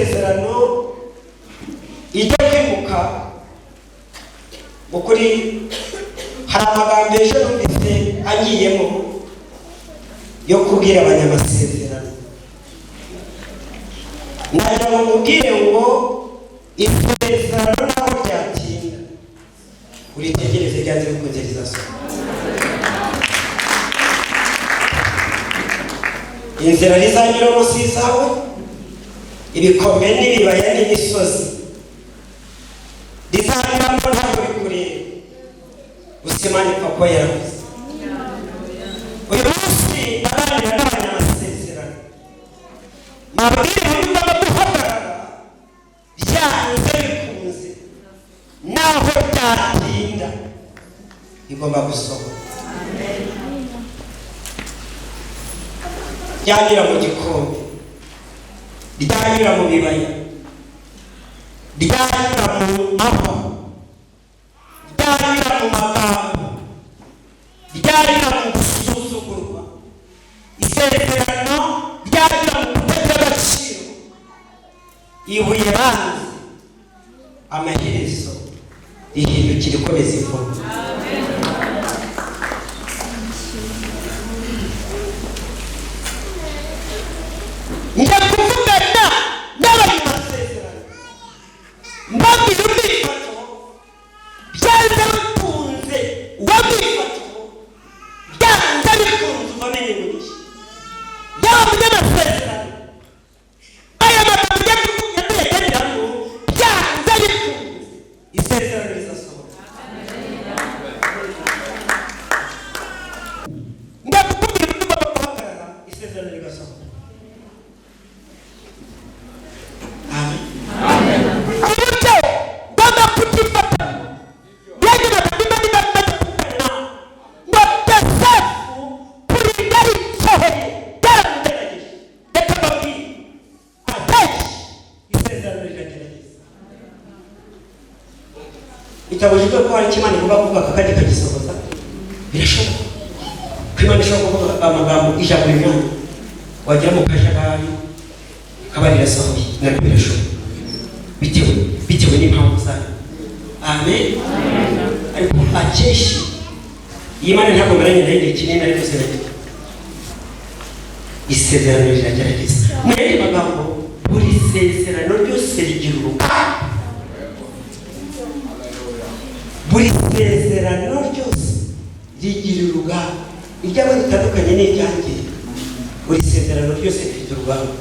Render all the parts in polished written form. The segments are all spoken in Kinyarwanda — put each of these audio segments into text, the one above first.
y'amasezerano ijya kwimuka ukuri. Hari amagambo ejo numvise agiyemo yo kubwira abanyamasezerano. Nagira ngo mubwire ngo isezerano naho ryatinda uritegereze ryanze bikunze rizasohoka. Inzira rizanyuramo si izawe, ibikombe n'ibibaya n'imisozi rizanyuramo ntabwo bikureba, gusa Imana ipfa ko yaravuze. Uyu munsi aganira n'abanyamasezerano mabwire uburyo bwo guhagarara byanze bikunze naho byatinda igomba gusohoka. Ryanyura mu gikombe, ryanyura mu bibaya, ryanyura mu mahwa, ryanyura mu magambo, ryanyura mu gusuzugurwa. Isezerano ryanyura mu kutagira agaciro, ibuye banze amaherezo rihindukira uko bizivuga. Njya kuvugana n'abanyamasezerano mbabwira umwifato byanze bikunze, uwo mwifato byanze bikunze ubamenye umugisha. Yaba munyamasezerano aya magambo ujya kuvuga ntegereramo byanze bikunze isezerano rizasohoka. Ndakubwira uburyo bwo guhagarara isezerano rigasohoka. Itabujijwe ko hari Imana ivuga kuvuga kandi ikagisohoza. Birashoboka ko Imana ishobora kuvuga amagambo ijambo rimwe wagira mu kajagari kaba rirasohoye. Nabyo birashoboka bitewe n'impamvu zayo. Amen. Ariko akenshi Imana ntabwo maranye nayo igihe kinini ariko isezerano riragerageza. Mu yandi magambo buri sezerano ryose rigira urugamba. Buri sezerano ryose rigira urugamba. Iryawe ritandukanye n'iryanjye. Buri sezerano ryose rifite urugamba.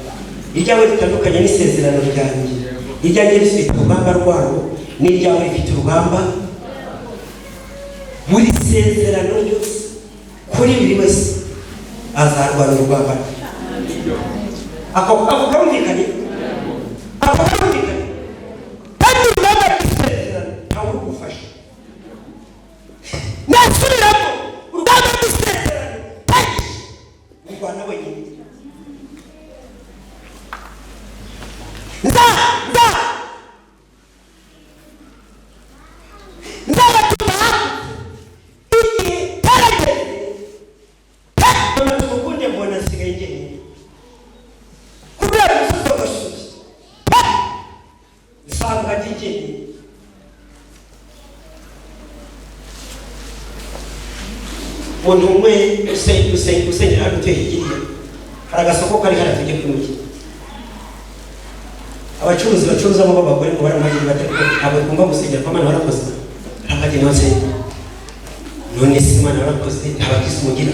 Iryawe ritandukanye n'isezerano ryanjye. Iryanjye rifite urugamba rwabo, n'iryawe rifite urugamba. Buri sezerano ryose kuri buri wese azarwana urugamba. Ako karumvikanye? Ako karumvikanye? Kandi urugamba rw'isezerano ntawe urugufasha. Nasubiramo urugamba rw'isezerano kandi urwana wenyine. Nzabatuma igihe karageze kandi tumukunde mbona asigaye njyenyine kubera umusozi w'agashozi nsanga ndi njyenyine. Umuntu umwe usengera hano utuye hirya hari agasoko kari haratujya kumugi. Abacuruzi bacuruzamo b'abagore ngo baramagire batari ntabwo twumva gusengera kwa Imana warakoze ntabageni wasenge. None si Imana warakoze ntabakisi umugira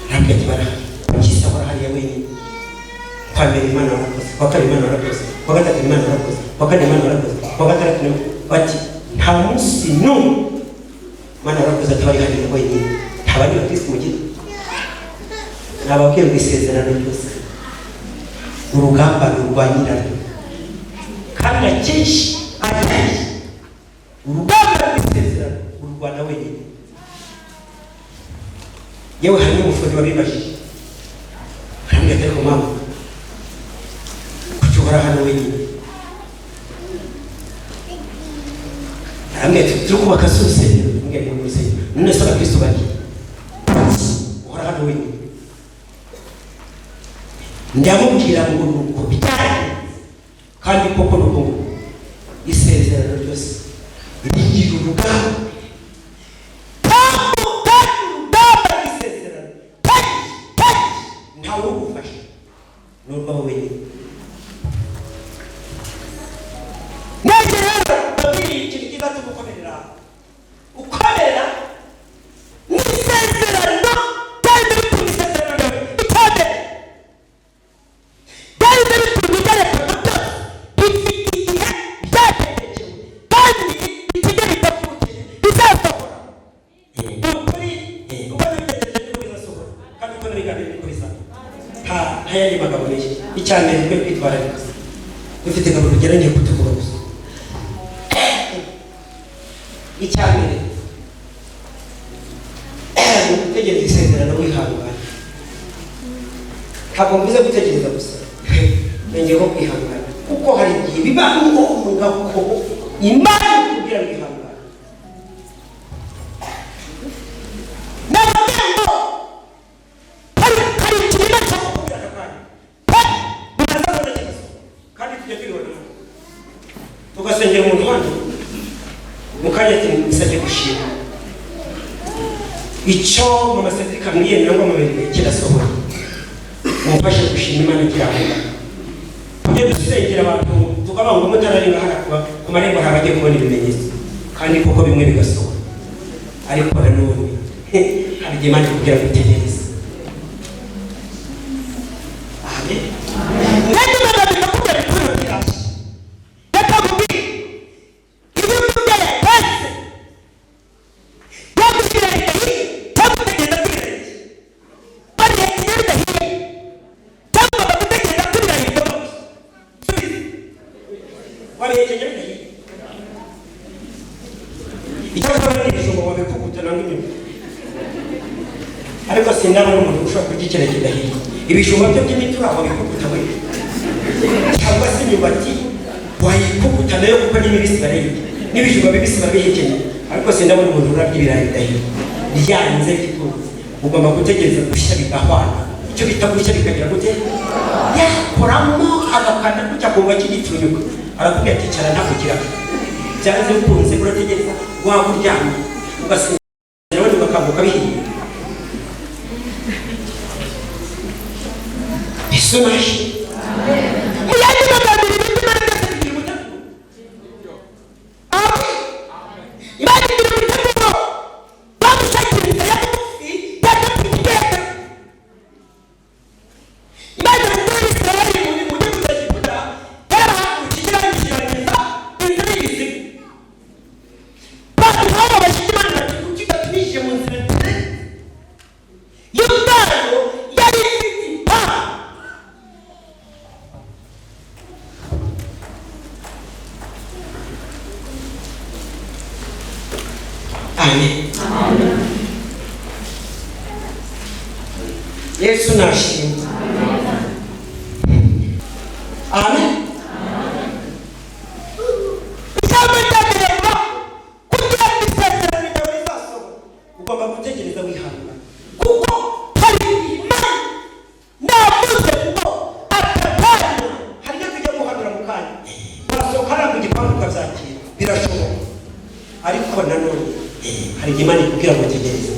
ntabwo ati barahari bakisa barahari wenyine. Kwa mbere Imana warakoze, kwa kabiri Imana warakoze, kwa gatatu Imana warakoze, kwa kane Imana warakoze, kwa gatandatu bati nta munsi n'umwe Imana warakoze atabari hano wenyine. Ntabandi bakisi umugira. Nababwiye ngo isezerano ryose urugamba rurwanyirana kandi akenshi urugamba rw'isezerano ururwana wenyine. Yewe hari n'umufundi wabibajije arambwira ati ariko mama kuki uhora hano wenyine? Arambwira ati turi kubaka si urusengero. Mbwira ngo urusengero none se abakristo bari uhora hano wenyine. Ndamubwira ngo nuko bijyanye kandi koko nuko isezerano ryose rigira urugamba rw'isezerano ntawe ugufasha n'urwaho wenyine. Nege rero babiri ikintu kiza tumukomerera ukorera n'isezerano kandi bituma isezerano ryawe ikomere kandi bituma ugereka muto bifite igihe byategerejewe kandi ikigero itavukije bizasohora ukuri uko bitegereje niko bizasohora kandi uko nabigambiriye niko bizaba nta yandi magambo menshi. Icya mbere twe kwitwararika dufite gahunda tugeranye kutuvuga gusa. Icya mbere ni gutegereza isezerano wihangana. Ntabwo mvuze gutegereza gusa nongeyeho kwihangana kuko hari igihe biba ngombwa ko Imana ikubwira wihangana. N'amagambo hari ikintu cyo kukubwira kandi tujya twibona tugasengera umuntu hano mukanya ati musabye gushima icyo mama Cedric amwiye nangwa mubiri kirasohora mufashe gushima Imana ikirahura. Tujye dusengera abantu tukaba ngo mutararenga harakuba ku marembo habagiye kubona ibimenyetso kandi kuko bimwe bigasohora ariko nanone hari igihe Imana ikubwira gutegereza. Amen. Ariko sindabona umuntu ushobora kugikira kidahiye. Ibijumba byo by'imitura wabikubuta we cyangwa se imyumbati wayikubuta nayo kuko n'ibibisi barayirya n'ibijumba bibisi babihekenye. Ariko sindabona umuntu urabya ibirayi bidahiye byanze bikunze. Ugomba gutegereza gushya bigahwana. Icyo bita gushya bikagira gute yakoramo agakanda kujya kuba kigitunyuka arakubwira ati cyara ntakugira byanze bikunze urategereza waba uryamye ugasinzira wenda ugakanguka bihiye. Yesu nashi muyandi magambo y'Imana ndetse y'umutako Imana igira umutako bamushakiriza yamufi yatakigenda Imana muri Israeli muri kuzajikuta yarahakukigira n'ikirangeza inzira y'ibisigo bati haba bashimana kukiga tunishe mu nzira ndetse y'ubwaro yari ifite impamvu. Amen. Yesu nashimwe. Amen. Kugira isezerano ryawe rizasohora ugomba gutegereza wihangana kuko hari Imana navuze ngo atakanya hari no kujya guhanura mu kanya barasohokana mu gipangu ukabyakira birashoboka ariko nanone hari Imana ikubwira ngo tegereza.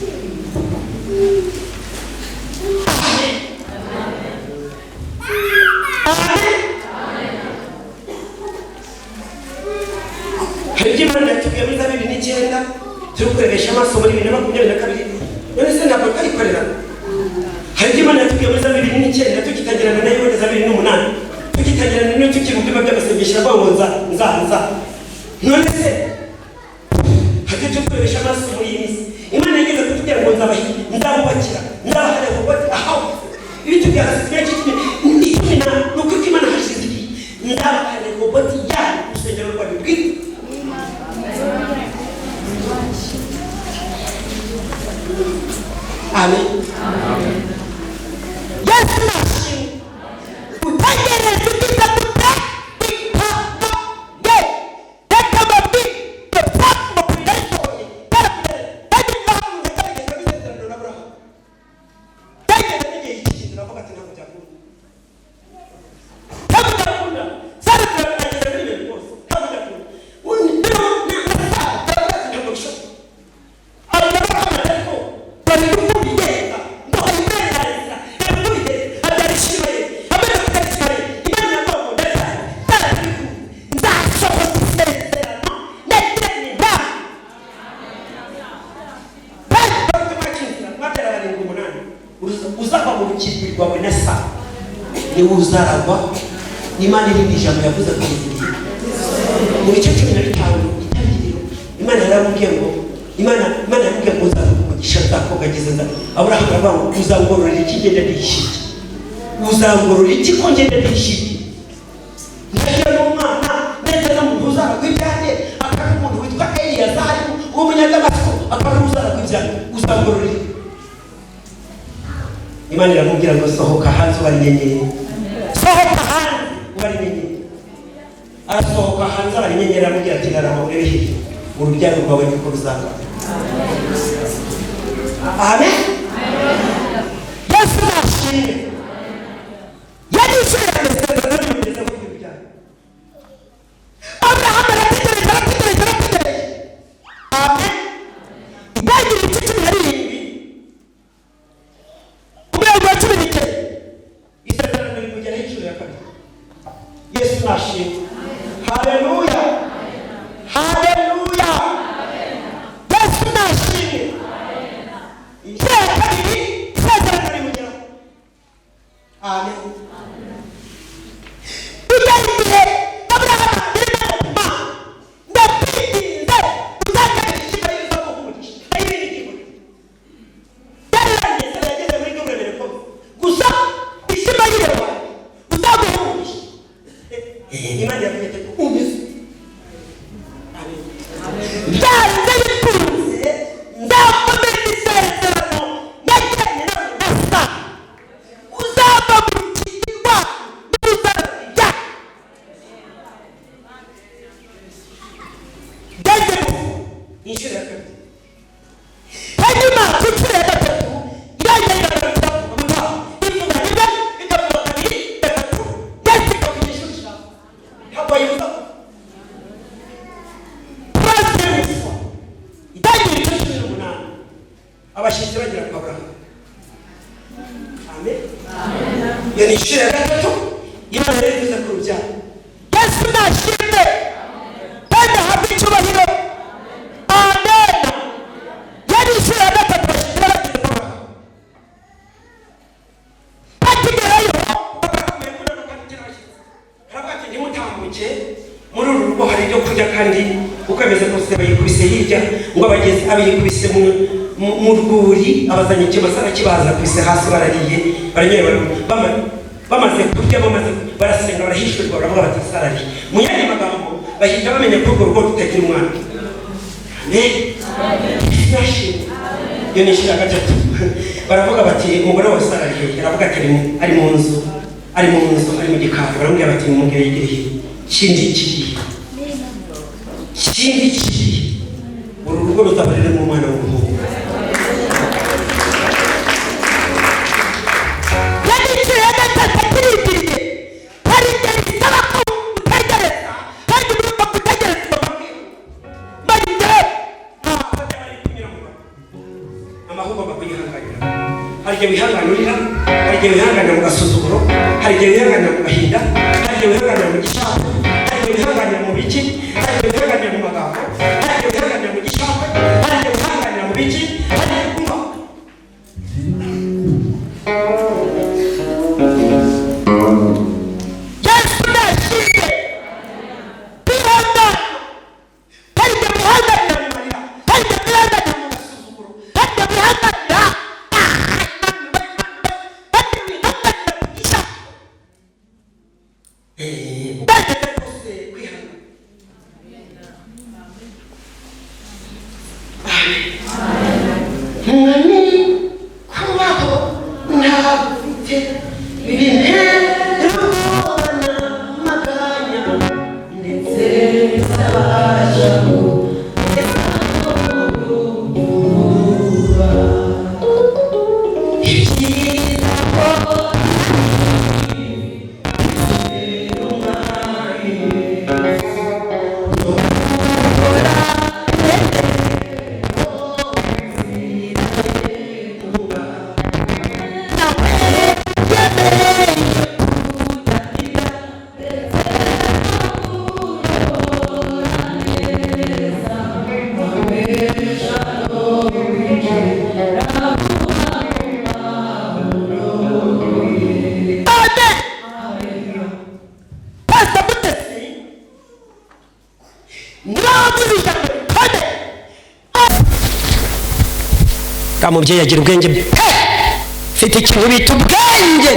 Hari Imana yatubwiye muri za 2009 turi kurebesha amaso muri 2022 none se ntabwo twayikorera. Hari Imana yatubwiye muri za 2009 tukitangirana nayo muri za 2008 tukitangirana nayo tukivuga by'amasengesho rwabonza nza none se hati tukurebesha amaso muri iyi minsi Imana yageze kutubwira ngo nzabubakira nzabahare kubati aho ibiti byasigaye ikimina nuko Imana hashize igihe nzabahare kubati ya urusengero rwa bibwite. Amen. Yes, nashimwe utegereze ukiza gute ikamba ye reka babi tepakmo kudasohoye kandi nahamwe kandi nabisezerano n'Abrahamu kandi n'igihe iki kintu navuga ati ntabwo cyakunda niwe uzaragwa. Imana iri ijambo yavuze ko mu bice 15 itangiriro Imana yaramubwiye ngo Imana yamubwiye ngo uzamugisha zakogageze nda Aburahamu aravuga ngo uzangororera iki ngende ndishiki, uzangororera iki ko ngende ndishiki. Ndagira n'umwana ndetse n'umuntu uzaragwa ibyanjye, akaba umuntu witwa Eliyazari w'umunyadamasiko, akaba uzaragwa ibyanjye, uzangororera. Imana iramubwira ngo sohoka hanze ubari inyenyeri, sohoka hanze ubari inyenyeri. Arasohoka hanze abari inyenyeri, aramubwira ati ndarama urebe hirya, urubyaro rwawe niko ruzaba. Amen. Yesu nashimwe. Yadushyira amasezerano y'umugeza wo kubyara. Abrahamu arategereza. Amen. Bagira iki cy'ibirindwi. Umwaka wa 19. Isezerano rimugeraho inshuro ya kabiri. Yesu nashimwe. Haleluya. Haleluya. Yesu nashimwe. Amen. Abashitsi bagira kwa Abrahamu. Amen. Yani inshuro ya gatatu Imana yavuze ku rubyaro. Yesu nashimwe. Kandi habe icyubahiro. Amen. Yani inshuro ya gatatu bashitsi bagira kwa Abrahamu. Bakigerayo Abrahamu yakunda no kwandikira abashitsi. Haravuga ati ntimutambuke muri uru rugo hari ibyo kurya kandi ukwemeza kose bayikubise hirya ngo abageze abiyikubise mu rwuri abazanye ikibasara kibaza kwise hasi barariye baranyewe bamaze kurya barasenga barahishurwa baravuga bati sarari mu yandi magambo bahita bamenya ko urwo rugo rutagira umwana. Amen. Iyo ni inshuro ya gatatu baravuga bati umugore wa sarari aravuga ati ari mu nzu ari mu gikari, baramubwira bati mumugire yigiriye kindi kiri uru rugo rutabarire mu mwana w'umuhungu. Hari wihanganira, hari wihanganira mu gasuzuguro, hari wihanganira mu gahinda, hari wihanganira mu gishaka, hari wihanganira mu biki, hari wihanganira mu magambo, hari wihanganira mu gishaka, hari wihanganira mu biki, hari kumva. Yesu nashimwe. Bihangana. Hari wihanganira mu marira, hari wihanganira mu gasuzuguro, hari wihanganira mubyeyi agira ubwenge pe, afite ikintu bita ubwenge.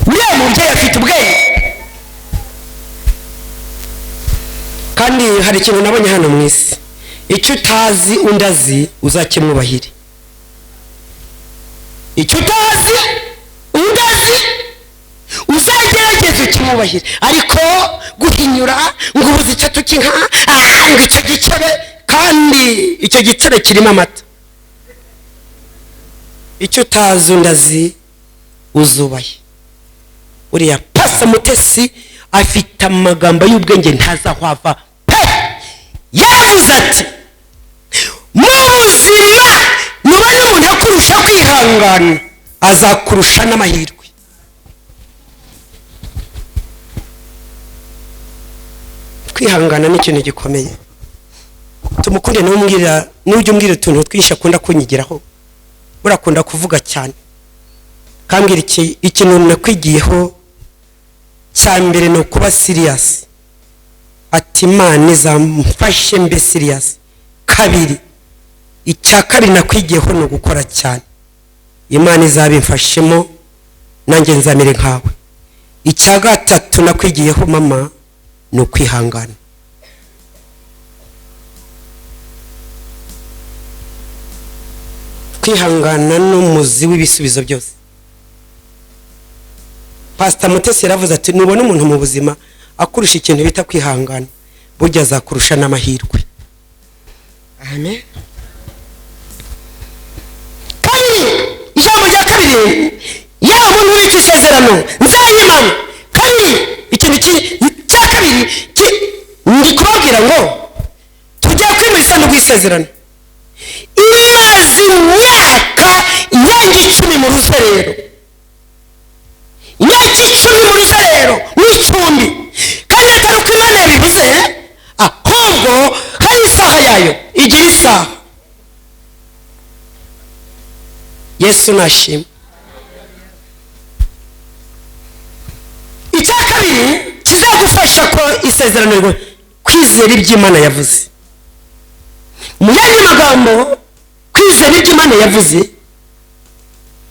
uriya mubyeyi afite ubwenge. kandi hari ikintu nabonye hano mu isi, icyo utazi undi azi uzakimwubahire. icyo utazi undi azi uzagerageze ukimwubahire. ariko guhinyura ngo ubuze icyo tukinka ngo icyo gicebe, kandi icyo gicebe kirimo amata. icyo utazi undi azi uzubahe. uriya Pastor Mutesi afite amagambo y'ubwenge ntazahwava pe. yavuze ati mu buzima nubona umuntu akurusha kwihangana azakurusha n'amahirwe. kwihangana ni ikintu gikomeye. tumukunde n'ujya umbwira utuntu twinshi akunda kunyigiraho, urakunda kuvuga cyane. kambwira ikintu nakwigiyeho cya mbere ni ukuba serious. ati Imana izamfashe mbe serious. kabiri, icya kabiri nakwigiyeho ni ugukora cyane. Imana izabimfashemo nanjye nzamere nkawe. icya gatatu nakwigiyeho mama ni ukwihangana. kwihangana n'umuzi w'ibisubizo byose. Pastor Mutesi yaravuze ati nubona umuntu mu buzima akurusha ikintu bita kwihangana, burya azakurusha n'amahirwe. amen. kandi ijambo rya kabiri, yaba umuntu w'icyo isezerano nzayimana. kandi ikintu cya kabiri ndi kubabwira ngo tujya kwimuriza no kwisezerano. imaze imyaka imyaka 10 mu ruserero, imyaka 10 mu ruserero n'icumbi. kandi atari uko Imana yabivuze, ahubwo hari isaha yayo, igira isaha. Yesu nashimwe. icya kabiri kizagufasha ko isezerano rwo kwizera iby'Imana yavuze. mu yandi magambo, kwizera iby'Imana yavuze,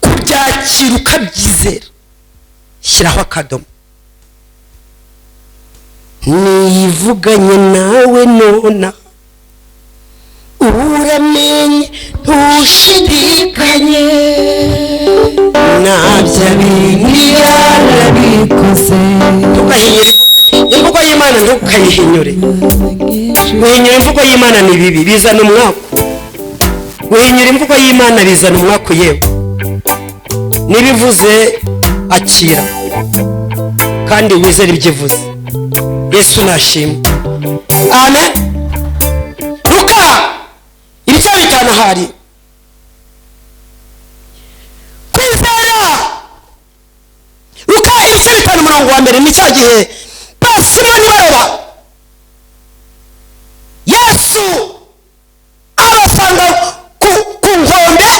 kubyakira ukabyizera. shyiraho akadomo. niyivuganye nawe nona uramenye ntushidikanye, nabyo abingira arabikoze. tugahinyura imvugo y'Imana, ntukayihinyure. guhinyura imvugo y'Imana ni bibi, bizana umwaku. guhinyura imvugo y'Imana bizana umwaku. yewe nibivuze akira kandi wizere ibyivuze. Yesu nashimwe. amen. Luka ibice 5 hari kwizera. Luka ibice 5 umurongo wa mbere ni cya gihe Simoni baroba, Yesu abasanga ku nkombe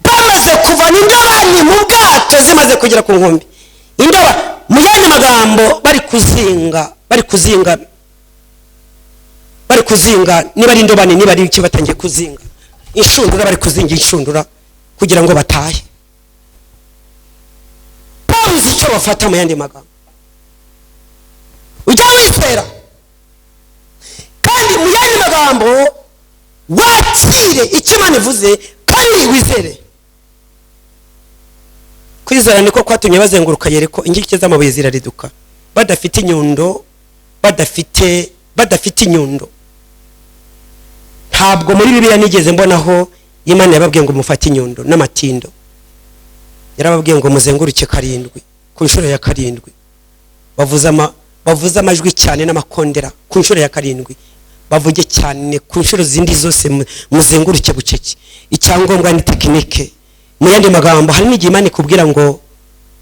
bamaze kuva n'indobani mu bwato zimaze kugera ku nkombe. indoba mu yandi magambo bari kuzinga niba ari indobani, niba ari iki batangiye kuzinga inshundura, bari kuzinga inshundura kugira ngo batahe. babuze icyo bafata. mu yandi magambo, ujya wizera, kandi mu yandi magambo wakire icyo Imana ivuze kandi wizere. kwizera niko kwatumye bazenguruka Yeriko, inkike z'amabuye zirariduka, badafite inyundo, badafite inyundo. ntabwo muri Bibiliya nigeze mbonaho Imana yababwiye ngo mufate inyundo n'amatindo. yarababwiye ngo muzenguruke 7 ku nshuro ya 7. bavuze amajwi cyane n'amakondera ku nshuro ya 7. bavuge cyane ku nshuro zindi zose, muzenguruke bucece. icyangombwa ni tekinike. mu yandi magambo, hari n'igihe Imana ikubwira ngo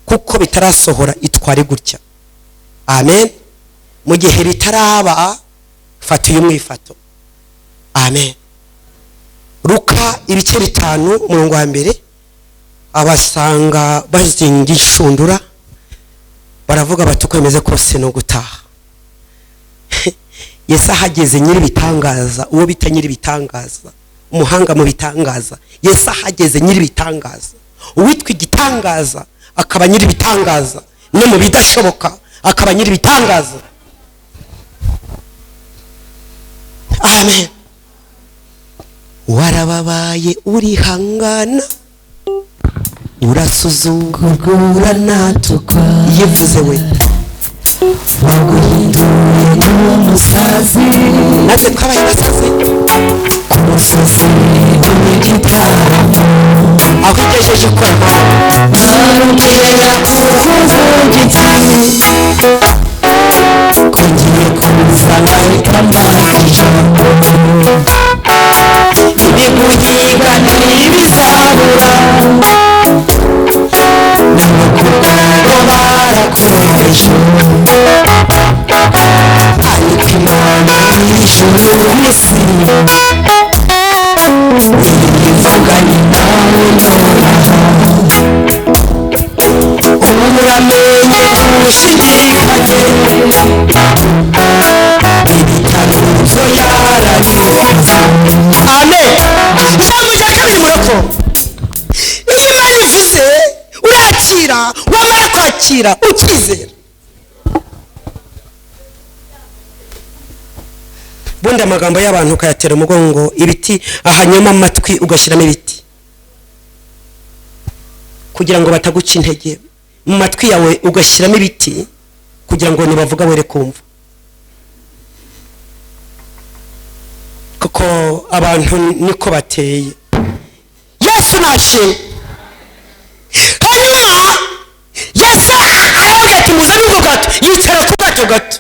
kuko bitarasohora itware gutya. amen. mu gihe bitaraba fata uyu mwifato. amen. Luka ibice 5 umurongo wa mbere, abasanga bazinga inshundura, baravuga bati ukwemeze kose no gutaha. Yesu ahageze nyiri bitangaza, uwo bita nyiri bitangaza, umuhanga mu bitangaza. Yesu ahageze nyiri bitangaza, uwitwa igitangaza akaba nyiri bitangaza, no mu bidashoboka akaba nyiri bitangaza. Amen. Warababaye urihangana, urasuzugurwa natukwa, yivuze we waguhinduye n'umusazi, natwe twabaye basazi ku musozi w'igitaramo, aho igejeje koma narongera kuvuza igitabo, kugiye kuza nahitamo ijambo, ibiguhiga ntibizabura, n'abakugabo barakomeje, ariko Imana y'ijuru n'isi ivuganye nawe nonaha, uramenye ntushidikanye, ibitaruzo yarabivuze. Amen. Ijambo rya kabiri murako, iyo Imana ivuze urakira, wamara kwakira ukizera. Bundi amagambo y'abantu ukayatera umugongo ibiti, ahanyuma amatwi ugashyiramo ibiti kugira ngo bataguca intege, mu matwi yawe ugashyiramo ibiti kugira ngo nibavuga were kumva. Kuko abantu niko bateye. Yesu nashimwe. Hanyuma Yesu aravuga ati muzane ubwo gato, yicara ku gato gato,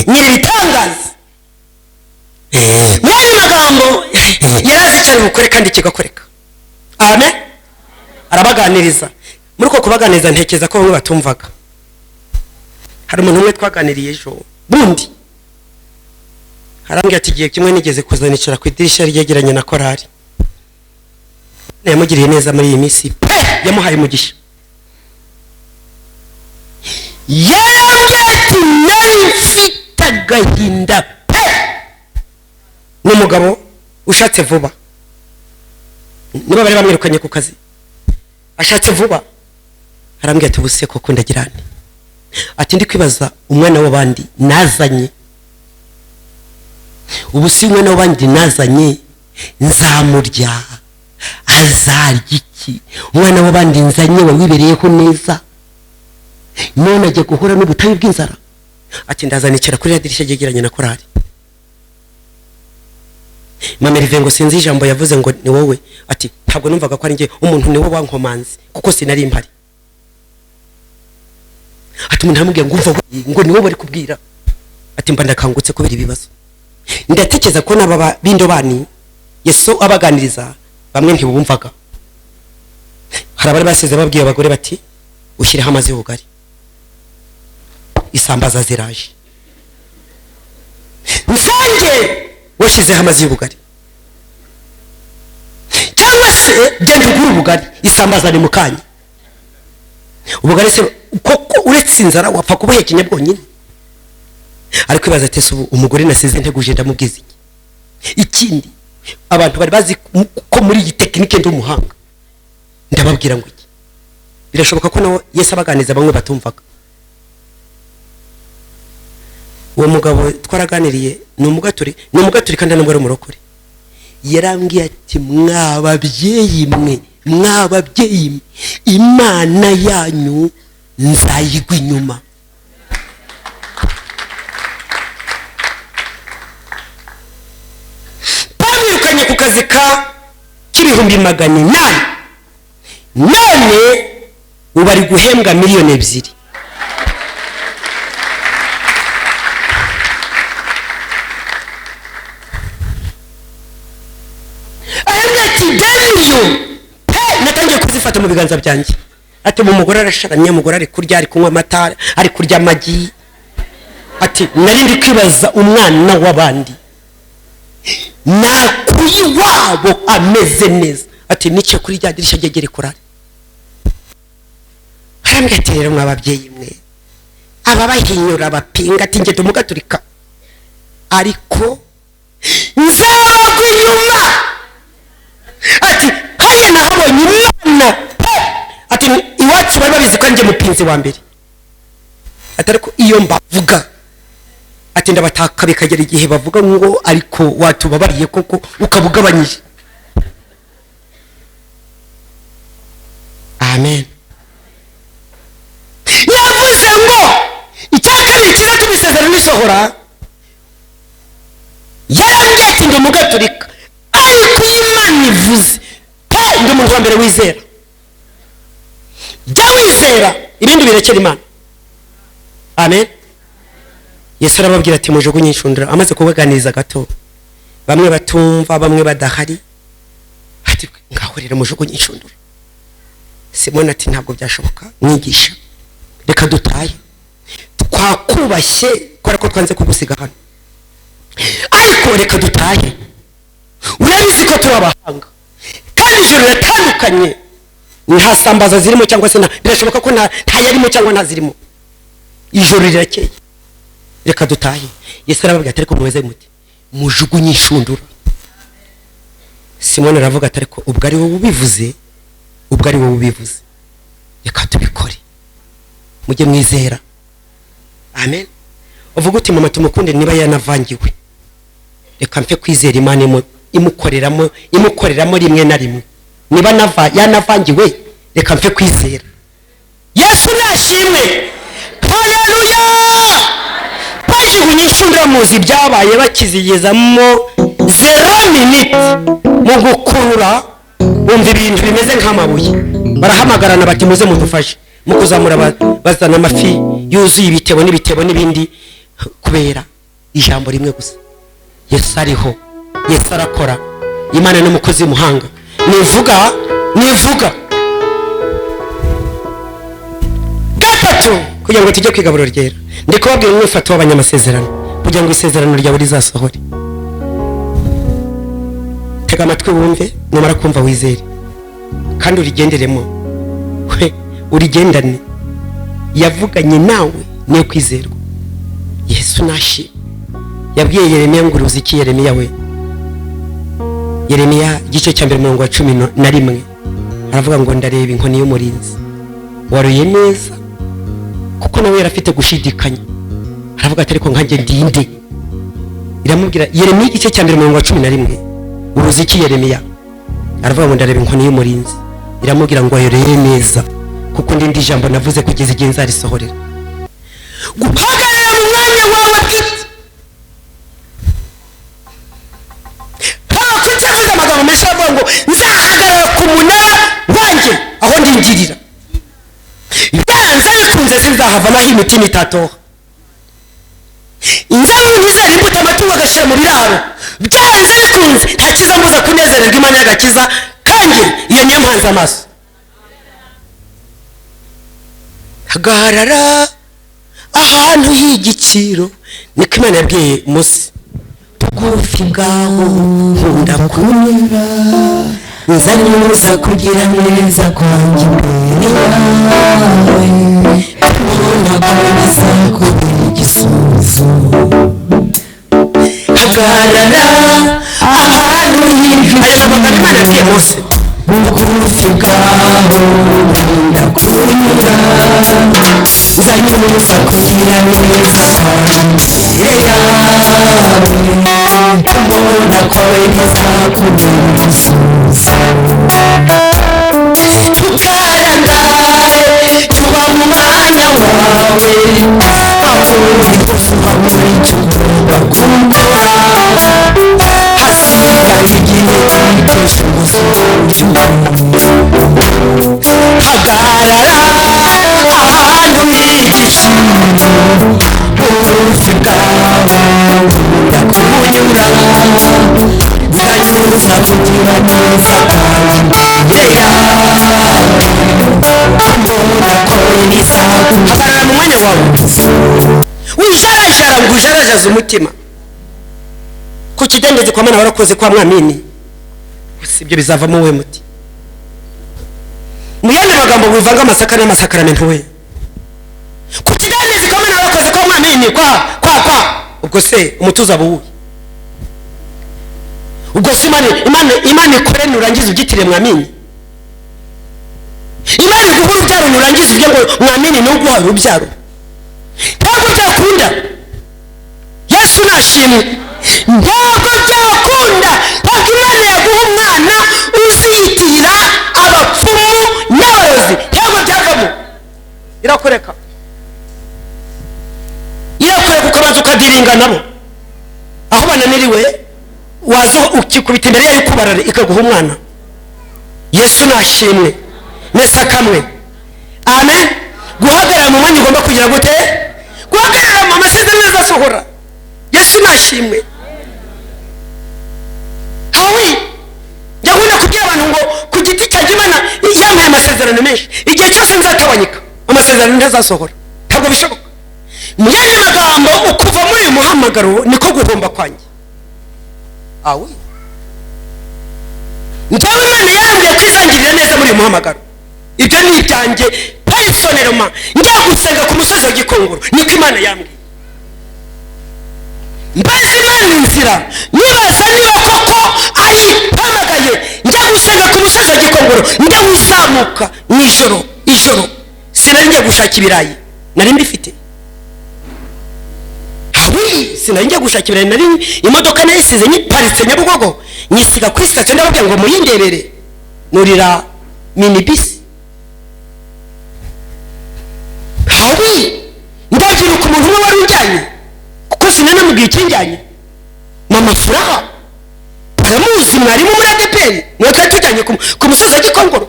nyiri bitangaza. Mwari magambo yarazicara bukore kandi kigakoreka. Amen. Arabaganiriza. Muri uko kubaganiriza ntekeza ko bamwe batumvaga. Hari umuntu umwe twaganiriye ejo bundi, harambye ati giye kimwe nigeze kuzanicara ku idirishya ryegeranye na korari, yamugiriye neza muri iyi minsi pe, yamuhaye umugisha. Yarambye ati nari mfite agahinda pe, n'umugabo ushatse vuba, niba bari bamwirukanye ku kazi ashatse vuba, harambye ati ubuse koko ndagirane, ati ndi kwibaza umwana w'abandi nazanye, ubu si umwana w'abandi nazanye nzamurya azarya iki? Umwana w'abandi nzanye wibereyeho neza, none ajya guhura n'ubutayu bw'inzara. Ati ndazanikira kuri radirisha ryegeranye na korari. Mama Rivengo sinzi ijambo yavuze ngo ni wowe, ati ntabwo numvaga ko ari nge, umuntu ni wowe wankomanze kuko sinari impari. Ati umuntu aramubwiye ngo umva ngo ni wowe bari kubwira, ati mba ndakangutse kubera ibibazo. Ndatekereza ko n'aba bindobani Yesu abaganiriza bamwe ntibumvaga. Hari abari basize babwiye abagore bati ushyireho amazi y'ubugari, isambaza ziraje, nsange washizeho amazi y'ubugari, cyangwa se genda ugura ubugari, isambaza ni mukanya. Ubugari se koko uretse inzara wapfa kubuhekenya bwonyine? Ariko ibaza ati ubu umugore nasize nteguje ndamubwiza iki? Ikindi abantu bari bazi ko muri iyi tekinike ndi umuhanga, ndababwira ngo iki? Birashoboka ko nawe Yesu abaganiza bamwe batumvaga. Uwo mugabo twaraganiriye ni umugaturi kandi n'umwe ari umurokore. Yarambwiye ati mwababyeyi mwe, Imana yanyu nzayigwa inyuma. Bamwirukanye ku kazi k'ibihumbi 800, none ubu ari guhembwa miliyoni 2. Natangiye kuzifata mu biganza byanjye. Ati mu mugore arasharamye, umugore ari kurya, ari kunywa amata, ari kurya amagi. Ati nari ndi kwibaza umwana w'abandi nakuyi wabo ameze neza. Ati nice kuri rya dirisha ryegere korari. Harambye ati rero mwababyeyi mwe, aba bahinyura bapinga ati nge tumugaturika, ariko nzabagwa inyuma. Ati hariya nahabonye Imana. Ati iwacu bari babizi ko njye mupinzi wa mbere. Ati ariko iyo mbavuga, ati ndabataka bikagera igihe bavuga ngo ariko watubabariye koko ukabugabanyije. Amen. Yavuze ngo icyakabiri kiza tubisezerano nisohora, yarambwiye ati ndi umugaturika, ariko Imana ivuze ndi umuntu wa mbere wizera. Jya wizera ibindi birekera Imana. Amen. Yesu arababwira ati mujugunye inshundura. Amaze kubaganiriza gato, bamwe batumva bamwe badahari, ati ngaho rero mujugunye inshundura. Simoni ati ntabwo byashoboka mwigisha, reka dutahe, twakubashye kubera ko twanze kugusiga hano, ariko reka dutahe, urabizi ko turi abahanga kandi ijoro riratandukanye, nta sambaza zirimo cyangwa se birashoboka ko nta yarimo cyangwa nta zirimo, ijoro rirakeye, reka dutahe. Yesu arababwira ati ariko muweze muti mujugunye inshundura. Simoni aravuga ati ariko ubwo ari wowe ubivuze, ubwo ari wowe ubivuze, reka tubikore, mujye mwizera. Amen. Uvuga uti mama tumukunde niba yanavangiwe, reka mfe kwizera Imana imukoreramo rimwe na rimwe. Niba yanavangiwe, reka mfe kwizera. Yesu nashimwe. Haleluya. Bajugunye inshundura muzi byabaye bakizigezamo 0 minute mu gukurura, bumva ibintu bimeze nk'amabuye, barahamagarana bati muze mudufashe mu kuzamura, bazana amafi yuzuye ibitebo n'ibitebo n'ibindi, kubera ijambo rimwe gusa. Yesu ariho, Yesu arakora, Imana n'umukozi w'umuhanga. Nivuga gatatu kugira ngo tujye kwigaburo ryera. Ndi kubabwira umwifato w'abanyamasezerano kugira ngo isezerano ryawe rizasohore. Tega amatwi wumve, numara kumva wizere kandi urigenderemo, urigendane. Yavuganye nawe niyo kwizerwa. Yesu nashi yabwiye Yeremiya ngo uruzi iki Yeremiya we? Yeremiya igice cya 11 aravuga ngo ndareba inkoni y'umurinzi waruye neza, kuko nawe yarafite gushidikanya. Aravuga ati ariko nkanjye ndinde. Iramubwira Yeremiya igice cya 11 uruzi iki Yeremiya? Aravuga ngo ndareba inkoni y'umurinzi. Iramubwira ngo ayoreye neza, kuko ndindi ijambo navuze kugeza igihe nzarisohorera. Guhagarara mu mwanya wawe bwite. Kucyavuze amagambo menshi avuga ngo nzahagarara ku munara wanjye aho ndingirira. Byanze bikunze sinzahavamo aho imitima itatoha. Inzara ntizera imbuto amatungo agashira mu biraro. Byanze bikunze nta kizambuza kunezererwa Imana y'agakiza, kandi iyo niyo mpanze amaso. Hagarara ahantu h'igiciro, niko Imana yabwiye Mose. Bugufi bwaho nkunda kunyura, nzanyuza kugira neza kwanjye imbere yawe, ntakomeza kubera igisubizo. Hagarara ahantu h'igiciro, Imana yabwiye Mose. Bugufi bwaho nkunda kunyura, nzanyuza kugira neza kwanjye yawe, mbona kwawe ntazakubera igisubizo. Tukarangaye tuba mu mwanya wawe, aho uri kuvuga muri icyo bakundora, hasigaye igihe twitesha ubuzima. Hagarara ahantu h'igiciro, bugufi bwawe nkunda kunyura, nzanyuza kugira neza kwanjye yawe, mbona ko bizakunda. Hagarara mu mwanya wawe, wijarajara ngo ujarajaze umutima. Ku kidendezi kwa Mana warakoze kwa mwamini, ibyo bizavamo we muti. Mu yandi magambo wivanga amasaka n'amasakaramentu we. Ku kidendezi kwa Mana warakoze kwa mwamini, kwa ubwo se umutuza buwe. ubwo si imana ikore nurangiza ubyitire mwamini, imana iguha urubyaro nurangiza ibyo ngo mwamini ni uguha urubyaro, ntabwo byakunda. Yesu nashimwe. Ntabwo byakunda. Ntabwo imana yaguha umwana uziyitirira abapfumu n'abarozi, ntabwo byavamo. Irakureka ukabanza ukadiringa nabo, aho bananiriwe waza ukikubita imbere yayo ukubarare ikaguha umwana. Yesu nashimwe. Nesa kamwe. Amen. Guhagarara mu mwanya ugomba kugira gute? Guhagarara mu masezerano azasohora. Yesu nashimwe. Hawi yahunda kubwira abantu ngo ku giti cya Imana yampaye amasezerano menshi, igihe cyose nzakabanyika amasezerano ntazasohora, ntabwo bishoboka. Mu yandi magambo ukuva muri uyu muhamagaro niko guhomba kwanjye. Awi njyewe Imana yanjye kwizangirira neza muri uyu muhamagaro, ibyo ni ibyanjye personellement. Njya gusenga ku musozi wa Gikongoro niko Imana yambwiye. Mbazi Imana inzira nibaza niba koko ari mpamagaye njya gusenga ku musozi wa Gikongoro, njya wizamuka mw'ijoro sinari njya gushaka ibirayi nari mbifite. Hawi sinari njya gushaka ibirayi, nari imodoka nayisize nyiparitse Nyabugogo nyisiga kuri sitasiyo, ndababwira ngo muyindebere, nurira minibisi. Hawi ndagiruka umuntu umwe wari ujyanye, kuko sinanamubwiye ikinjyanye. Mama Furaha baramuzi, mwarimu muri ADPR, niwe twari tujyanye ku musozi wa Gikongoro.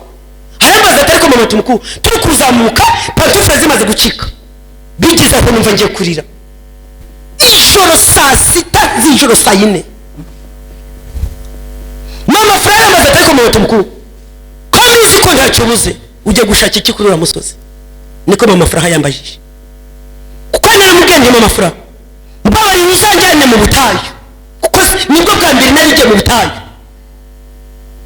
Harambaza atari ko mama tumuku turi kuzamuka pantufure zimaze gucika, bigize aho numva ngiye kurira. Ijoro saa 6 z'ijoro saa 4 mama Furaha arambaza atari ko mama tumuku ko bizi ko ntacyo buze ujye gushaka iki kuri uriya musozi. Niko mama Furaha yambajije, kuko naramubwiye nti mama Furaha mbabari uzanjyane mu butayu, kuko nibwo bwa mbere narijye mu butayu.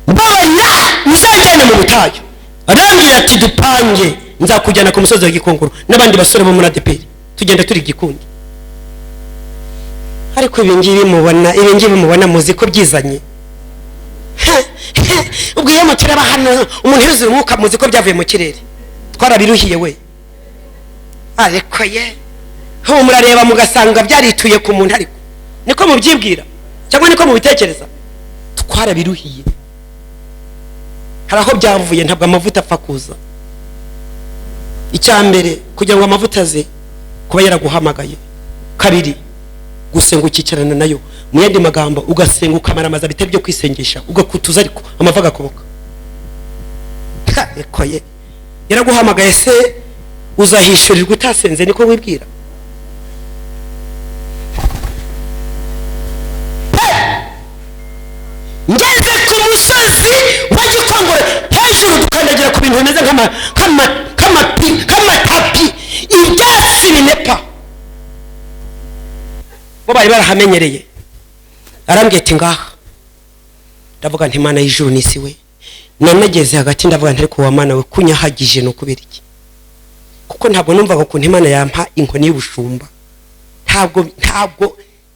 Mbabarira uzanjyane mu butayu. Arambwira ati dupange nzakujyana ku musozi wa Gikongoro n'abandi basore bo muri ADPR, tugenda turi gikundi. Ariko ibingibi mubona muzi ko byizanye. Ubwo iyo muturaba hano umuntu yuzuye umwuka muzi ko byavuye mu kirere, twarabiruhiye we. Ariko ye ho murareba mugasanga byarituye ku muntu, ariko niko mubyibwira cyangwa niko mubitekereza? Twarabiruhiye. Hari aho byavuye, ntabwo amavuta apfa kuza. Icyambere kugira ngo amavuta aze kuba yaraguhamagaye, kabiri gusenga ukicarana nayo, mu yandi magambo ugasenga ukamara amazi bitari byo kwisengesha, ugakutuza ariko amavuga akoboka. Ariko ye yaraguhamagaye, se uzahishurirwa utasenze, niko wibwira? Ngeze ku musozi wa Gikongoro hejuru dukandagira ku bintu bimeze nk'amatapi, ibyatsi binepa. Bo bari barahamenyereye. Arambwiye ati ngaha. Ndavuga nti Imana y'ijuru n'isi we, nanageze hagati ndavuga nti ariko wa Mana we kunyahagije no kubera iki? Kuko ntabwo numvaga ukuntu Imana yampa inkoni y'ubushumba.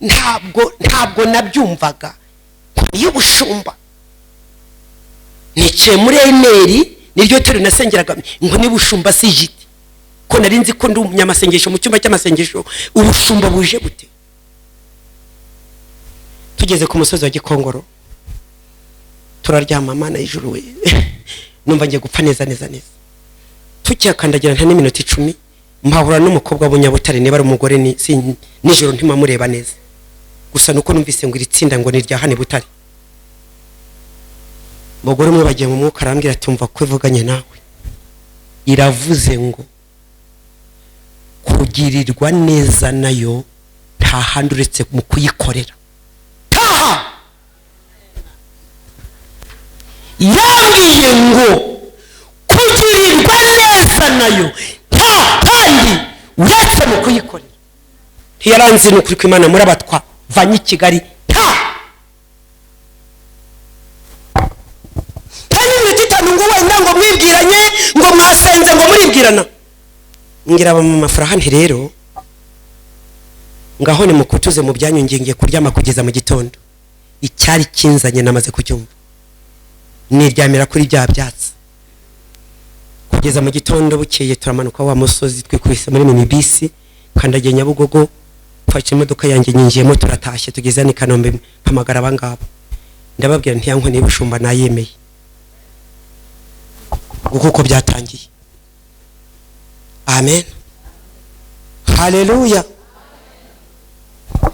Ntabwo nabyumvaga y'ubushumba. Nicaye muri Eneri, niryo tero nasengeraga inkoni y'ubushumba sijiti, ko nari nzi ko ndi umunyamasengesho mu cyumba cy'amasengesho. Ubushumba buje gute? Tugeze ku musozi wa Gikongoro turaryama, Mana y'ijuru we numva ngiye gupfa neza. Tukiyakandagira nta n'iminota 10 mpahura n'umukobwa w'Ubunyabutare, niba ari umugore nijoro ntimamureba neza, gusa nuko numvise ngo iritsinda ngo nirya hane Butare. Umugore umwe bagiye mu mwuka arambwira ati umva ko ivuganye nawe, iravuze ngo kugirirwa neza nayo nta handi uretse mu kuyikorera. Yambwiye ngo kugirirwa neza nayo nta handi uretse mu kuyikorera. Ntiyaranzi n'ukuri ko Imana muri abatwa vanye Kigali ngo wenda ngo mwibwiranye ngo mwasenze ngo muribwirana. Ngira Mama Furaha nti rero ngaho ni mukutuze mu byanyu ngiye kuryama kugeza mu gitondo. icyari kinzanye namaze kucyumva, niryamira kuri bya byatsi kugeza mu gitondo. Bukeye turamanuka wa musozi twikubise muri minibisi, kandagiye Nyabugogo, mfashe imodoka yanjye nyinjiyemo, turatashye tugeze ni Kanombe. Mpamagara abangabo ndababwira nti yanko niba ushumba nayemeye uko byatangiye. Amen, haleluya.